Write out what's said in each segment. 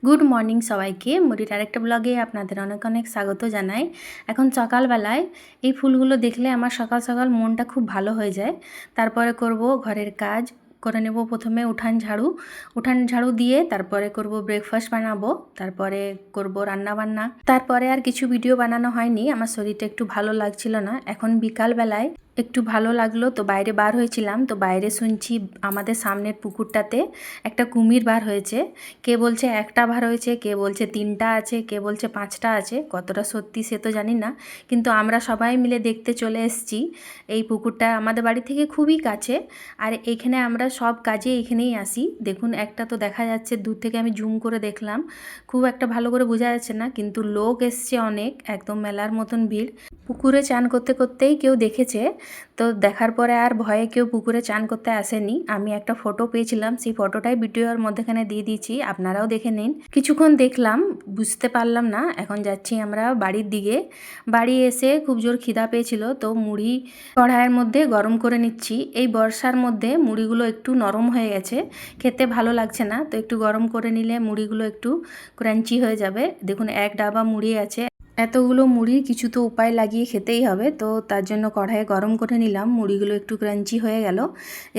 Good morning সবাইকে। মুড়ির আরেকটা ব্লগে আপনাদের অনেক অনেক স্বাগত জানাই। এখন সকালবেলায় এই ফুলগুলো দেখলে আমার সকাল সকাল মনটা খুব ভালো হয়ে যায়। তারপরে করব ঘরের কাজ করে নেব। প্রথমে উঠান ঝাড়ু দিয়ে তারপরে করব ব্রেকফাস্ট বানাবো, তারপরে করব রান্না বান্না। তারপরে আর কিছু ভিডিও বানানো হয়নি, আমার শরীরটা একটু ভালো লাগছিল না। এখন বিকালবেলায় একটু ভালো লাগলো তো বাইরে বার হয়েছিলাম, তো বাইরে শুনছি আমাদের সামনের পুকুরটাতে একটা কুমির বার হয়েছে। কে বলছে একটা বার হয়েছে, কে বলছে 3টা আছে, কে বলছে 5টা আছে। কতটা সত্যি সে তো জানি না, কিন্তু আমরা সবাই মিলে দেখতে চলে এসেছি। এই পুকুরটা আমাদের বাড়ি থেকে খুবই কাছে, আর এইখানে আমরা সব কাজে এখানেই আসি। দেখুন একটা তো দেখা যাচ্ছে, দূর থেকে আমি জুম করে দেখলাম, খুব একটা ভালো করে বোঝা যাচ্ছে না, কিন্তু লোক এসছে অনেক, একদম মেলার মতন ভিড়। পুকুরে চান করতে করতেই কেউ দেখেছে, তো দেখার পরে আর ভয়ে কেউ পুকুরে চান করতে আসেনি। আমি একটা ফটো পেয়েছিলাম, সেই ফটোটাই ভিডিওর মধ্যেখানে দিয়ে দিয়েছি, আপনারাও দেখে নিন। কিছুক্ষণ দেখলাম, বুঝতে পারলাম না। এখন যাচ্ছি আমরা বাড়ির দিকে। বাড়ি এসে খুব জোর খিদা পেয়েছিল, তো মুড়ি কড়াইয়ের মধ্যে গরম করে নিচ্ছি। এই বর্ষার মধ্যে মুড়িগুলো একটু নরম হয়ে গেছে, খেতে ভালো লাগছে না, তো একটু গরম করে নিলে মুড়িগুলো একটু ক্রাঞ্চি হয়ে যাবে। দেখুন এক ডাবা মুড়ি আছে, এতগুলো মুড়ি কিছু তো উপায় লাগিয়ে খেতেই হবে, তো তার জন্য কড়াইয়ে গরম করে নিলাম। মুড়িগুলো একটু ক্রাঞ্চি হয়ে গেল।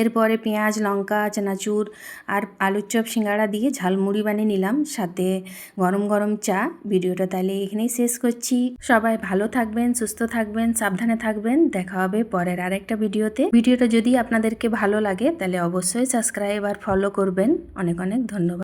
এরপরে পেঁয়াজ, লঙ্কা, চানাচুর আর আলুর চপ, সিঙ্গাড়া দিয়ে ঝালমুড়ি বানিয়ে নিলাম, সাথে গরম গরম চা। ভিডিওটা তাহলে এখানেই শেষ করছি। সবাই ভালো থাকবেন, সুস্থ থাকবেন, সাবধানে থাকবেন। দেখা হবে পরের আরেকটা ভিডিওতে। ভিডিওটা যদি আপনাদেরকে ভালো লাগে তাহলে অবশ্যই সাবস্ক্রাইব আর ফলো করবেন। অনেক অনেক ধন্যবাদ।